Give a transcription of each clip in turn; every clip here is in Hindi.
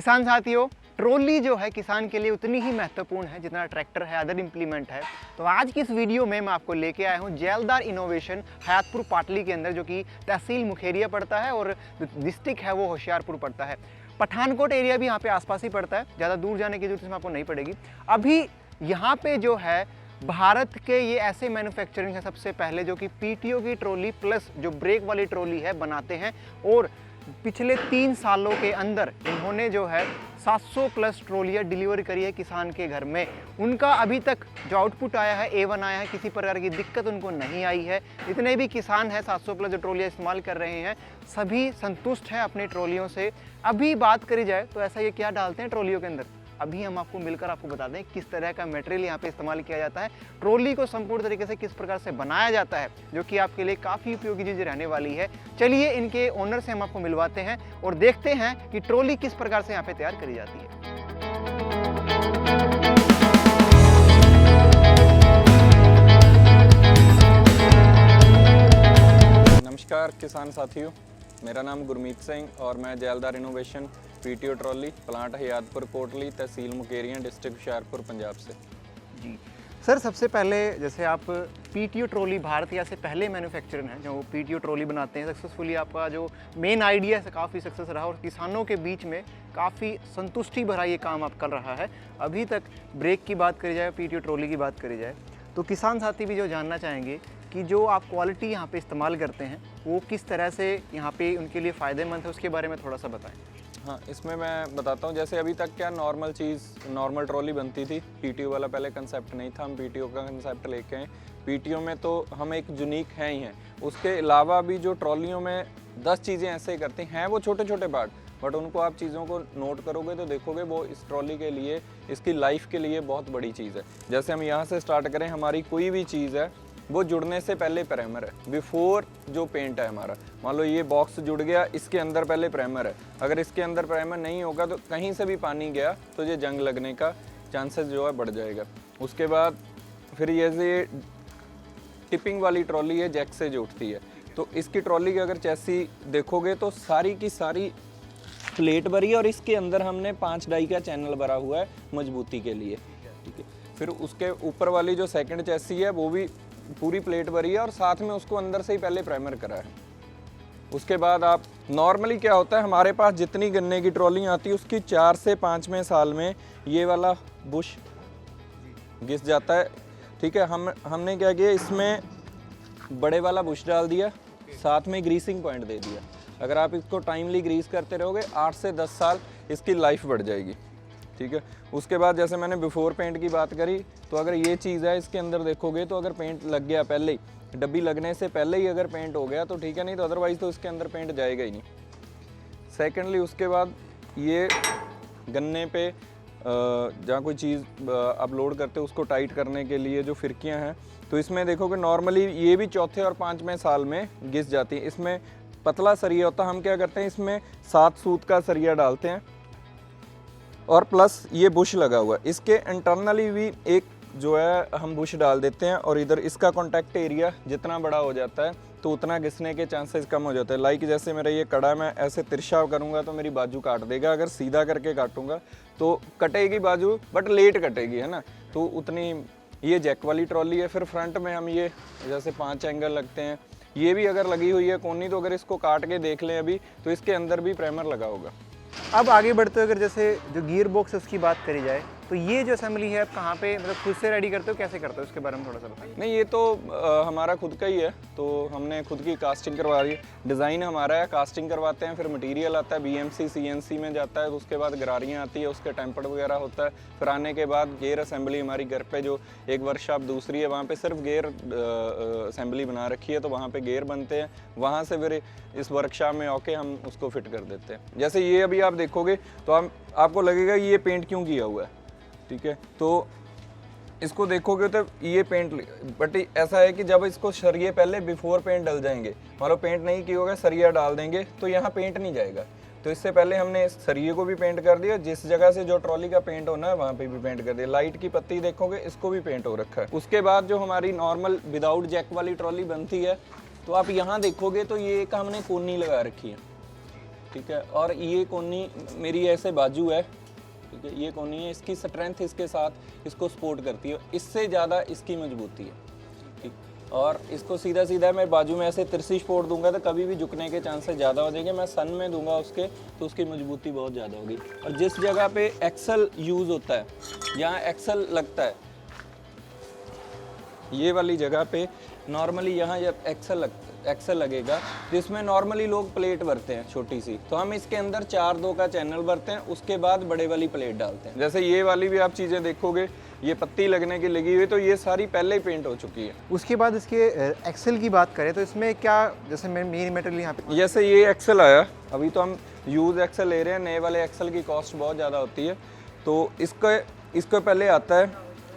किसान साथियों, ट्रॉली जो है किसान के लिए उतनी ही महत्वपूर्ण है जितना ट्रैक्टर है, अदर इम्प्लीमेंट है। तो आज की इस वीडियो में मैं आपको लेके आया हूँ जैलदार इनोवेशन हयातपुर पाटली के अंदर, जो कि तहसील मुखेरिया पड़ता है और डिस्ट्रिक्ट है वो होशियारपुर पड़ता है। पठानकोट एरिया भी यहाँ पे आसपास ही पड़ता है, ज़्यादा दूर जाने की जरूरत इसमें आपको नहीं पड़ेगी। अभी यहाँ पे जो है भारत के ये ऐसे मैन्युफैक्चरिंग है सबसे पहले जो कि पीटीओ की ट्रॉली प्लस जो ब्रेक वाली ट्रॉली है बनाते हैं। और पिछले 3 सालों के अंदर इन्होंने जो है 700 प्लस ट्रॉलियाँ डिलीवर करी है किसान के घर में। उनका अभी तक जो आउटपुट आया है A1 आया है, किसी प्रकार की दिक्कत उनको नहीं आई है। इतने भी किसान हैं 700 प्लस जो ट्रॉलियाँ इस्तेमाल कर रहे हैं, सभी संतुष्ट हैं अपनी ट्रॉलियों से। अभी बात करी जाए तो ऐसा ये क्या डालते हैं ट्रॉलियों के अंदर, अभी हम आपको मिलकर आपको बता दें किस तरह का मटेरियल यहाँ पे इस्तेमाल किया जाता है, ट्रॉली को संपूर्ण तरीके से किस प्रकार से बनाया जाता है, जो कि आपके लिए काफ़ी उपयोगी चीज़ रहने वाली है। चलिए इनके ओनर से हम आपको मिलवाते हैं और देखते हैं कि ट्रॉली किस प्रकार से यहाँ पे तैयार करी जाती है। नमस्कार किसान साथियों, मेरा नाम गुरमीत सिंह और मैं Jaildar innovation PTO trolley plant Hayatpur Kotli tehsil Mukerian district Hoshiarpur Punjab से। जी सर, सबसे पहले जैसे आप पीटीओ ट्रॉली भारत या से पहले मैन्युफैक्चरर हैं जो पीटीओ ट्रॉली बनाते हैं सक्सेसफुली, आपका जो मेन आइडिया है काफ़ी सक्सेस रहा और किसानों के बीच में काफ़ी संतुष्टि भरा ये काम आप कर रहा है। अभी तक ब्रेक की बात करी जाए, पीटीओ ट्रॉली की बात करी जाए, तो किसान साथी भी जो जानना चाहेंगे कि जो आप क्वालिटी यहाँ पे इस्तेमाल करते हैं वो किस तरह से यहाँ पे उनके लिए फ़ायदेमंद है, उसके बारे में थोड़ा सा बताएं। हाँ, इसमें मैं बताता हूँ। जैसे अभी तक क्या नॉर्मल चीज़ नॉर्मल ट्रॉली बनती थी, पीटीओ वाला पहले कंसेप्ट नहीं था, हम पीटीओ का कंसेप्ट लेके आए। पीटीओ में तो हम एक यूनिक हैं ही हैं। उसके अलावा भी जो ट्रॉलियों में 10 चीज़ें ऐसे ही करती हैं, वो छोटे छोटे पार्ट, बट उनको आप चीज़ों को नोट करोगे तो देखोगे वो इस ट्रॉली के लिए, इसकी लाइफ के लिए बहुत बड़ी चीज़ है। जैसे हम यहाँ से स्टार्ट करें, हमारी कोई भी चीज़ है वो जुड़ने से पहले प्राइमर है, बिफोर जो पेंट है हमारा। मान लो ये बॉक्स जुड़ गया, इसके अंदर पहले प्राइमर है। अगर इसके अंदर प्राइमर नहीं होगा तो कहीं से भी पानी गया तो ये जंग लगने का चांसेस जो है बढ़ जाएगा। उसके बाद फिर ये टिपिंग वाली ट्रॉली है, जैक से जो उठती है, तो इसकी ट्रॉली की अगर चैसी देखोगे तो सारी की सारी प्लेट भरी है और इसके अंदर हमने 5 डाई का चैनल भरा हुआ है मजबूती के लिए, ठीक है। फिर उसके ऊपर वाली जो सेकंड चैसी है वो भी पूरी प्लेट भरी है और साथ में उसको अंदर से ही पहले प्राइमर करा है। उसके बाद आप नॉर्मली क्या होता है, हमारे पास जितनी गन्ने की ट्रॉली आती है उसकी 4 से 5वें साल में ये वाला बुश घिस जाता है, ठीक है। हमने क्या किया, इसमें बड़े वाला बुश डाल दिया, साथ में ग्रीसिंग पॉइंट दे दिया। अगर आप इसको टाइमली ग्रीस करते रहोगे 8 से 10 साल इसकी लाइफ बढ़ जाएगी, ठीक है। उसके बाद जैसे मैंने बिफोर पेंट की बात करी, तो अगर ये चीज़ है इसके अंदर देखोगे तो अगर पेंट लग गया पहले ही, डब्बी लगने से पहले ही अगर पेंट हो गया तो ठीक है, नहीं तो अदरवाइज़ तो इसके अंदर पेंट जाएगा ही नहीं। सेकेंडली उसके बाद ये गन्ने पे जहाँ कोई चीज़ आप लोड करते हो उसको टाइट करने के लिए जो फिरकियाँ हैं, तो इसमें देखोगे नॉर्मली ये भी 4थे और 5वें साल में घिस जाती है। इसमें पतला सरिया होता है, हम क्या करते हैं इसमें 7 सूत का सरिया डालते हैं और प्लस ये बुश लगा हुआ है, इसके इंटरनली भी एक जो है हम बुश डाल देते हैं और इधर इसका कॉन्टैक्ट एरिया जितना बड़ा हो जाता है तो उतना घिसने के चांसेस कम हो जाते हैं। लाइक जैसे मेरा ये कड़ा, मैं ऐसे तिरछा करूँगा तो मेरी बाजू काट देगा, अगर सीधा करके काटूंगा तो कटेगी बाजू बट लेट कटेगी, है ना, तो उतनी। ये जैक वाली ट्रॉली है। फिर फ्रंट में हम ये जैसे 5 एंगल लगते हैं, ये भी अगर लगी हुई है कोनी, तो अगर इसको काट के देख लें अभी तो इसके अंदर भी प्राइमर लगा होगा। अब आगे बढ़ते हुए अगर जैसे जो गियर बॉक्स है उसकी बात करी जाए, तो ये जो असेंबली है आप कहाँ पे मतलब खुद से रेडी करते हो, कैसे करते हो, उसके बारे में थोड़ा सा बताइए। नहीं, ये तो हमारा खुद का ही है, तो हमने खुद की कास्टिंग करवा रही है। डिज़ाइन हमारा है, कास्टिंग करवाते हैं, फिर मटेरियल आता है, BMC CNC में जाता है, उसके बाद गरारियाँ आती है, उसके टेम्पर्ड वगैरह होता है। फिर आने के बाद गेयर असेंबली हमारी घर पे जो एक वर्कशॉप दूसरी है वहाँ पे सिर्फ गेयर असेंबली बना रखी है, तो वहाँ पे गेयर बनते हैं। वहाँ से फिर इस वर्कशॉप में आके हम उसको फिट कर देते हैं। जैसे ये अभी आप देखोगे तो आपको लगेगा ये पेंट क्यों किया हुआ है, ठीक है, तो इसको देखोगे तो ये पेंट, बट ऐसा है कि जब इसको सरिये पहले बिफोर पेंट डल जाएंगे, मान लो पेंट नहीं किया होगा, सरिया डाल देंगे तो यहाँ पेंट नहीं जाएगा, तो इससे पहले हमने इस सरिये को भी पेंट कर दिया, जिस जगह से जो ट्रॉली का पेंट होना है वहाँ पे भी पेंट कर दिया। लाइट की पत्ती देखोगे इसको भी पेंट हो रखा है। उसके बाद जो हमारी नॉर्मल विदाउट जैक वाली ट्रॉली बनती है, तो आप यहाँ देखोगे तो ये एक हमने कोनी लगा रखी है, ठीक है। और ये कोनी मेरी ऐसे बाजू है, ठीक है, ये कोनी है, इसकी स्ट्रेंथ इसके साथ इसको सपोर्ट करती है, इससे ज़्यादा इसकी मजबूती है, ठीक। और इसको सीधा सीधा मैं बाजू में ऐसे तिरछी सपोर्ट दूंगा तो कभी भी झुकने के चांसेस ज़्यादा हो जाएंगे। मैं सन में दूंगा उसके तो उसकी मजबूती बहुत ज़्यादा होगी। और जिस जगह पे एक्सल यूज़ होता है, यहाँ एक्सल लगता है, ये वाली जगह पे नॉर्मली यहाँ जब एक्सल लगेगा जिसमें नॉर्मली लोग प्लेट भरते हैं छोटी सी, तो हम इसके अंदर 4-2 का चैनल भरते हैं, उसके बाद बड़े वाली प्लेट डालते हैं। जैसे ये वाली भी आप चीज़ें देखोगे, ये पत्ती लगने की लगी हुई, तो ये सारी पहले ही पेंट हो चुकी है। उसके बाद इसके एक्सेल की बात करें तो इसमें क्या, जैसे मेन मटेरियल यहाँ पे, जैसे ये एक्सेल आया, अभी तो हम यूज़ एक्सेल ले रहे हैं, नए वाले एक्सेल की कॉस्ट बहुत ज़्यादा होती है, तो इसको पहले आता है,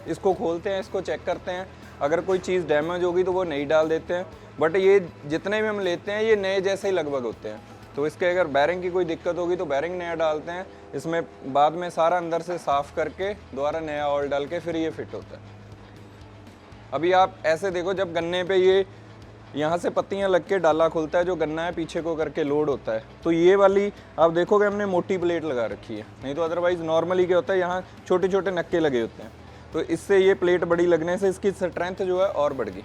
इसको खोलते हैं, इसको चेक करते हैं, अगर कोई चीज़ डैमेज होगी तो वो नई डाल देते हैं। बट ये जितने भी हम लेते हैं ये नए जैसे ही लगभग होते हैं, तो इसके अगर बैरिंग की कोई दिक्कत होगी तो बैरिंग नया डालते हैं, इसमें बाद में सारा अंदर से साफ़ करके दोबारा नया ऑयल डाल के फिर ये फिट होता है। अभी आप ऐसे देखो, जब गन्ने पे ये यहाँ से पत्तियाँ लग के डाला खुलता है, जो गन्ना है पीछे को करके लोड होता है, तो ये वाली आप देखोगे हमने मोटी प्लेट लगा रखी है, नहीं तो अदरवाइज़ नॉर्मली क्या होता है, यहाँ छोटे छोटे नक्के लगे होते हैं, तो इससे ये प्लेट बड़ी लगने से इसकी स्ट्रेंथ जो है और बढ़ गई।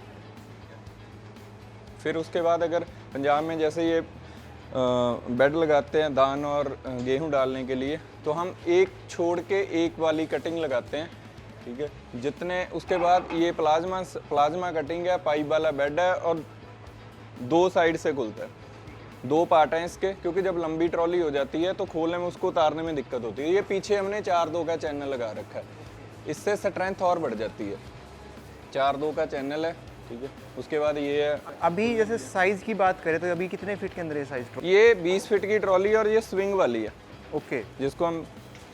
फिर उसके बाद अगर पंजाब में जैसे ये बेड लगाते हैं धान और गेहूं डालने के लिए, तो हम एक छोड़ के एक वाली कटिंग लगाते हैं, ठीक है। जितने उसके बाद ये प्लाज्मा कटिंग है, पाइप वाला बेड है और 2 साइड से खुलता है, 2 पार्ट हैं इसके, क्योंकि जब लंबी ट्रॉली हो जाती है तो खोलने में उसको उतारने में दिक्कत होती है। ये पीछे हमने 4-2 का चैनल लगा रखा है, इससे स्ट्रेंथ और बढ़ जाती है। 4-2 का चैनल है, ठीक है। उसके बाद ये है, अभी जैसे साइज़ की बात करें तो अभी कितने फीट के अंदर है साइज़? ये 20 फीट की ट्रॉली और ये स्विंग वाली है, ओके, जिसको हम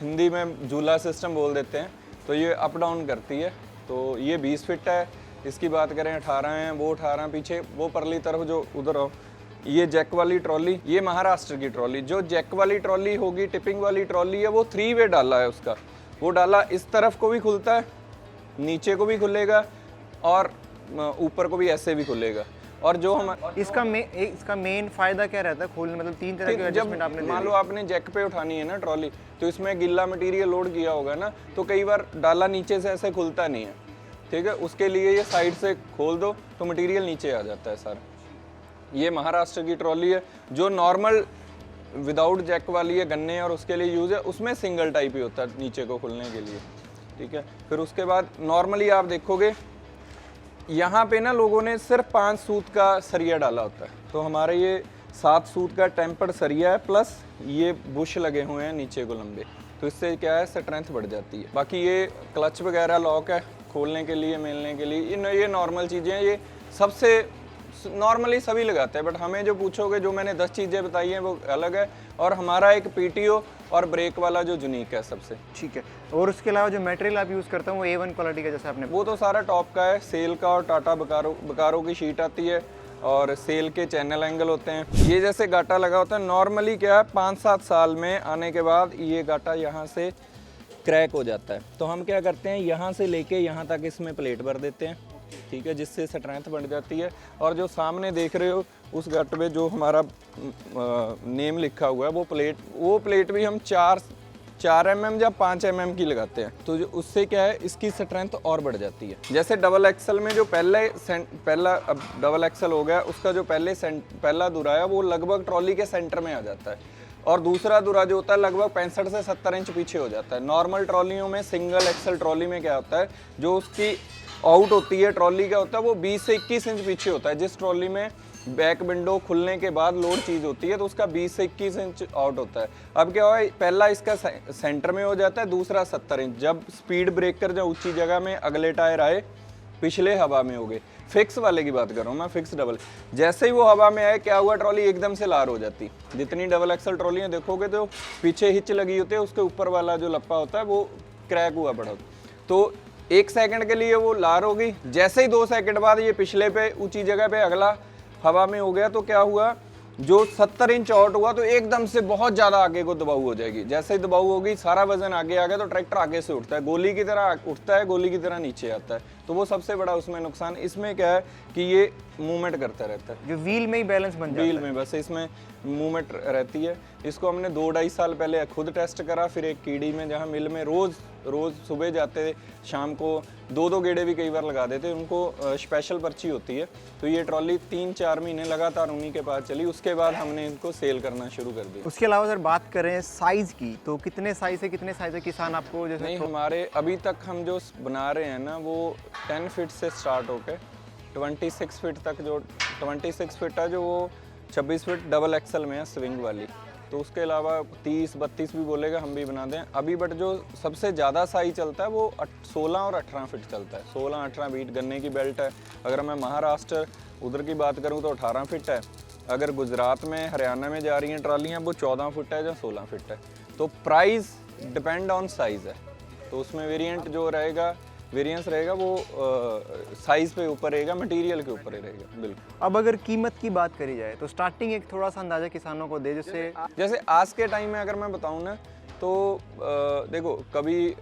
हिंदी में झूला सिस्टम बोल देते हैं, तो ये अप डाउन करती है, तो ये 20 फीट है। इसकी बात करें 18 हैं, वो 18 पीछे वो परली तरफ जो उधर हो, ये जैक वाली ट्रॉली, ये महाराष्ट्र की ट्रॉली। जो जैक वाली ट्रॉली होगी, टिपिंग वाली ट्रॉली है, वो 3 वे डाला है उसका, वो डाला इस तरफ को भी खुलता है, नीचे को भी खुलेगा और ऊपर को भी ऐसे भी खुलेगा। और जो हम इसका मेन फायदा क्या रहता है खोलने, मतलब 3 तरह के एडजस्टमेंट आपने दे मान लो आपने जैक पे उठानी है ना ट्रॉली, तो इसमें गिल्ला मटेरियल लोड किया होगा ना, तो कई बार डाला नीचे से ऐसे खुलता नहीं है, ठीक है। उसके लिए ये साइड से खोल दो तो मटेरियल नीचे आ जाता है सारा। ये महाराष्ट्र की ट्रॉली है, जो नॉर्मल विदाउट जैक वाली है गन्ने और उसके लिए यूज़ है, उसमें सिंगल टाइप ही होता है नीचे को खुलने के लिए, ठीक है। फिर उसके बाद नॉर्मली आप देखोगे यहाँ पे ना लोगों ने सिर्फ 5 सूत का सरिया डाला होता है, तो हमारे ये 7 सूत का टेम्पर्ड सरिया है, प्लस ये बुश लगे हुए हैं नीचे को लंबे, तो इससे क्या है स्ट्रेंथ बढ़ जाती है। बाकी ये क्लच वगैरह लॉक है खोलने के लिए, मेलने के लिए, ये नॉर्मल चीज़ें हैं, ये सबसे नॉर्मली सभी लगाते हैं। बट हमें जो पूछोगे, जो मैंने 10 चीज़ें बताई हैं वो अलग है, और हमारा एक पीटीओ और ब्रेक वाला जो यूनिक है सबसे, ठीक है। और उसके अलावा जो मटेरियल आप यूज़ करते हैं वो A1 क्वालिटी का, जैसे आपने, वो तो सारा टॉप का है, सेल का और टाटा बकारो की शीट आती है, और सेल के चैनल एंगल होते हैं। ये जैसे गाटा लगा होता है, नॉर्मली क्या है 5-7 साल में आने के बाद ये गाटा यहाँ से क्रैक हो जाता है, तो हम क्या करते हैं यहाँ से लेके यहाँ तक इसमें प्लेट भर देते हैं, ठीक है, जिससे स्ट्रेंथ बढ़ जाती है। और जो सामने देख रहे हो उस गट पे जो हमारा नेम लिखा हुआ है, वो प्लेट भी हम 4 mm या 5 mm की लगाते हैं, तो जो उससे क्या है इसकी स्ट्रेंथ और बढ़ जाती है। जैसे डबल एक्सल में जो पहला अब डबल एक्सल हो गया, उसका जो पहला धुरा है वो लगभग ट्रॉली के सेंटर में आ जाता है, और दूसरा धुरा जो होता है लगभग 65 से 70 इंच पीछे हो जाता है। नॉर्मल ट्रॉलियों में, सिंगल एक्सल ट्रॉली में क्या होता है, जो उसकी आउट होती है ट्रॉली का होता है वो 20 से 21 इंच पीछे होता है। जिस ट्रॉली में बैक विंडो खुलने के बाद लोड चीज़ होती है तो उसका 20 से 21 इंच आउट होता है। अब क्या हुआ, पहला इसका सेंटर में हो जाता है, दूसरा 70 इंच। जब स्पीड ब्रेकर जो ऊंची जगह में अगले टायर आए, पिछले हवा में हो गए, फिक्स वाले की बात कर रहा हूँ मैं, फिक्स डबल, जैसे ही वो हवा में आए क्या हुआ, ट्रॉली एकदम से लार हो जाती। जितनी डबल एक्सल ट्रॉलियाँ देखोगे तो पीछे हिच लगी होती है, उसके ऊपर वाला जो लप्पा होता है वो क्रैक हुआ पड़ा, तो 1 सेकंड के लिए वो लार हो गई, जैसे ही 2 सेकंड बाद ये पिछले पे ऊंची जगह पे अगला हवा में हो गया, तो क्या हुआ, जो 70 इंच आउट हुआ तो एकदम से बहुत ज़्यादा आगे को दबाव हो जाएगी। जैसे ही दबाव होगी सारा वजन आगे आ गया तो ट्रैक्टर आगे से उठता है, गोली की तरह उठता है, गोली की तरह नीचे आता है। तो वो सबसे बड़ा उसमें नुकसान। इसमें क्या है कि ये मूवमेंट करता रहता है, जो व्हील में ही बैलेंस बन जाता व्हील है। में बस इसमें मूवमेंट रहती है। इसको हमने 2-2.5 साल पहले खुद टेस्ट करा, फिर एक कीड़ी में जहाँ मिल में रोज़ सुबह जाते थे, शाम को 2-2 गेड़े भी कई बार लगा देते, उनको स्पेशल पर्ची होती है। तो ये ट्रॉली 3-4 महीने लगातार उन्हीं के पास चली, उसके बाद हमने इनको सेल करना शुरू कर दिया। उसके अलावा अगर बात करें साइज़ की, तो कितने साइज़ से कितने साइज़ से किसान आपको जैसे नहीं, हमारे अभी तक हम जो बना रहे हैं ना, वो 10 फीट से स्टार्ट होकर 26 फीट तक, जो 26 फीट है जो वो 26 फीट डबल एक्सल में है स्विंग वाली। तो उसके अलावा 30-32 भी बोलेगा हम भी बना दें अभी, बट जो सबसे ज़्यादा साइज चलता है वो 16 और 18 फीट चलता है। 16-18 फीट गन्ने की बेल्ट है। अगर मैं महाराष्ट्र उधर की बात करूँ तो 18 फीट है। अगर गुजरात में, हरियाणा में जा रही हैं ट्रॉलियाँ, वो 14 फुट है या 16 फीट है। तो प्राइस डिपेंड ऑन साइज़ है, तो उसमें वेरिएंट जो रहेगा, वेरिएंस रहेगा वो साइज़ पे ऊपर रहेगा, मटेरियल के ऊपर ही रहेगा। बिल्कुल। अब अगर कीमत की बात करी जाए तो स्टार्टिंग एक थोड़ा सा अंदाज़ा किसानों को दे, जैसे आज के टाइम में अगर मैं बताऊँ ना, तो देखो कभी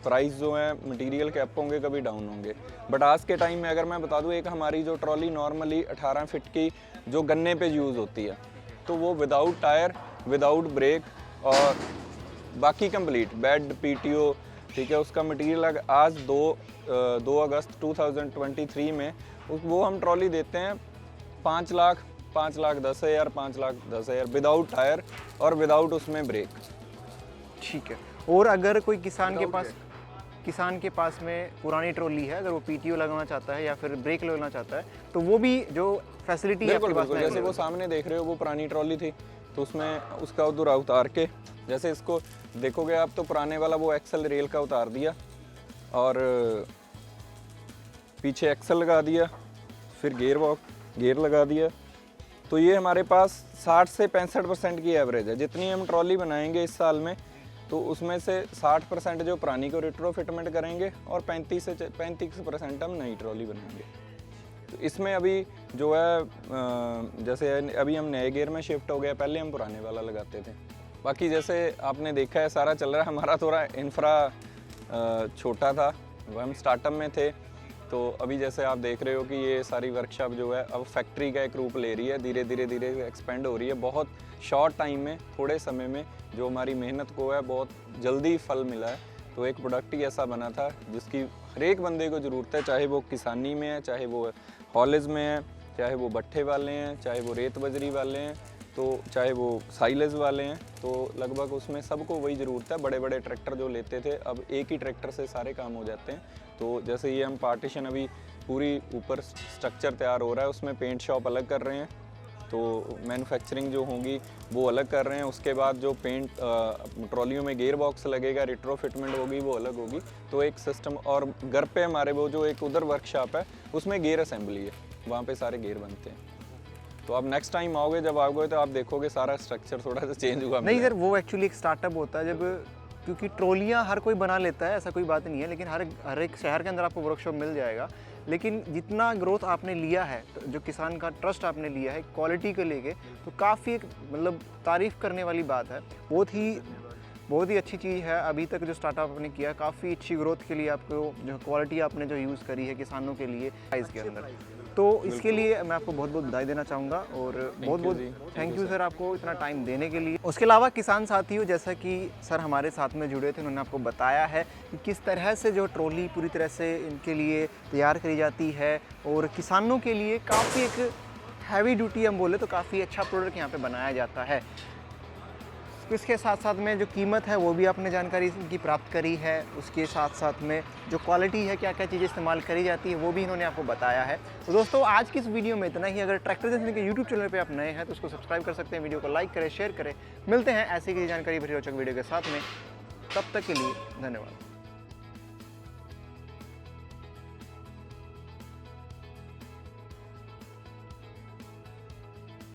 प्राइस जो है मटेरियल के अप होंगे, कभी डाउन होंगे, बट आज के टाइम में अगर मैं बता दूँ, एक हमारी जो ट्रॉली नॉर्मली 18 फीट की जो गन्ने पे यूज़ होती है, तो वो विदाउट टायर, विदाउट ब्रेक और बाकी कंप्लीट बेड, पीटीओ, ठीक है, उसका मटेरियल आज 2 अगस्त 2023 में वो हम ट्रॉली देते हैं 5,10,000, 5,10,000 विदाउट टायर और विदाउट उसमें ब्रेक। ठीक है। और अगर कोई किसान के पास में पुरानी ट्रॉली है, अगर वो पीटीओ लगाना चाहता है या फिर ब्रेक लगाना चाहता है, तो वो भी जो फैसिलिटी है आपके पास में, जैसे वो सामने देख रहे हो, वो पुरानी ट्रॉली थी, तो उसमें उसका उधर उतार के, जैसे इसको देखोगे आप, तो पुराने वाला वो एक्सल रेल का उतार दिया और पीछे एक्सल लगा दिया, फिर गेयर लगा दिया। तो ये हमारे पास 60 से 65% की एवरेज है। जितनी हम ट्रॉली बनाएंगे इस साल में, तो उसमें से 60% जो पुरानी को रिट्रोफिटमेंट करेंगे और 35% हम नई ट्रॉली बनाएंगे। तो इसमें अभी जो है, जैसे अभी हम नए गियर में शिफ्ट हो गए, पहले हम पुराने वाला लगाते थे। बाकी जैसे आपने देखा है सारा चल रहा है, हमारा थोड़ा इंफ्रा छोटा था, हम स्टार्टअप में थे। तो अभी जैसे आप देख रहे हो कि ये सारी वर्कशॉप जो है अब फैक्ट्री का एक रूप ले रही है, धीरे धीरे एक्सपेंड हो रही है। बहुत शॉर्ट टाइम में, थोड़े समय में जो हमारी मेहनत को है बहुत जल्दी फल मिला है। तो एक प्रोडक्ट ही ऐसा बना था जिसकी हर एक बंदे को ज़रूरत है, चाहे वो किसानी में है, चाहे वो हॉलेज में है, चाहे वो भट्ठे वाले हैं, चाहे वो रेत बजरी वाले हैं, तो चाहे वो साइलेज वाले हैं। तो लगभग उसमें सबको वही ज़रूरत है। बड़े बड़े ट्रैक्टर जो लेते थे, अब एक ही ट्रैक्टर से सारे काम हो जाते हैं। तो जैसे ये हम पार्टीशन अभी पूरी ऊपर स्ट्रक्चर तैयार हो रहा है, उसमें पेंट शॉप अलग कर रहे हैं, तो मैन्युफैक्चरिंग जो होंगी वो अलग कर रहे हैं। उसके बाद जो पेंट ट्रॉलियों में गियर बॉक्स लगेगा, रिट्रोफिटमेंट होगी, वो अलग होगी। तो एक सिस्टम, और घर पे हमारे वो जो एक उधर वर्कशॉप है, उसमें गियर असेंबली है, वहाँ पे सारे गियर बनते हैं। तो आप नेक्स्ट टाइम आओगे, जब आओगे तो आप देखोगे सारा स्ट्रक्चर थोड़ा सा चेंज हुआ। नहीं सर, वो एक्चुअली एक स्टार्टअप होता है, जब क्योंकि ट्रॉलियाँ हर कोई बना लेता है, ऐसा कोई बात नहीं है, लेकिन हर एक शहर के अंदर आपको वर्कशॉप मिल जाएगा। लेकिन जितना ग्रोथ आपने लिया है, जो किसान का ट्रस्ट आपने लिया है क्वालिटी को लेके, तो काफ़ी एक मतलब तारीफ़ करने वाली बात है। बहुत ही अच्छी चीज़ है। अभी तक जो स्टार्टअप आपने किया, काफ़ी अच्छी ग्रोथ के लिए आपको जो क्वालिटी आपने जो यूज़ करी है किसानों के लिए प्राइस के अंदर, तो इसके लिए मैं आपको बहुत बहुत बधाई देना चाहूँगा और बहुत बहुत थैंक यू सर आपको इतना टाइम देने के लिए। उसके अलावा किसान साथियों, जैसा कि सर हमारे साथ में जुड़े थे, उन्होंने आपको बताया है कि किस तरह से जो ट्रॉली पूरी तरह से इनके लिए तैयार करी जाती है और किसानों के लिए काफ़ी एक हैवी ड्यूटी हम बोले तो काफ़ी अच्छा प्रोडक्ट यहाँ पर बनाया जाता है। इसके साथ साथ में जो कीमत है वो भी आपने जानकारी इनकी प्राप्त करी है। उसके साथ साथ में जो क्वालिटी है, क्या क्या चीज़ें इस्तेमाल करी जाती है, वो भी इन्होंने आपको बताया है। तो दोस्तों आज की इस वीडियो में इतना ही। अगर ट्रैक्टर जैसे के यूट्यूब चैनल पे आप नए हैं तो उसको सब्सक्राइब कर सकते हैं, वीडियो को लाइक करें, शेयर करें। मिलते हैं ऐसी की जानकारी भरी रोचक वीडियो के साथ में, तब तक के लिए धन्यवाद।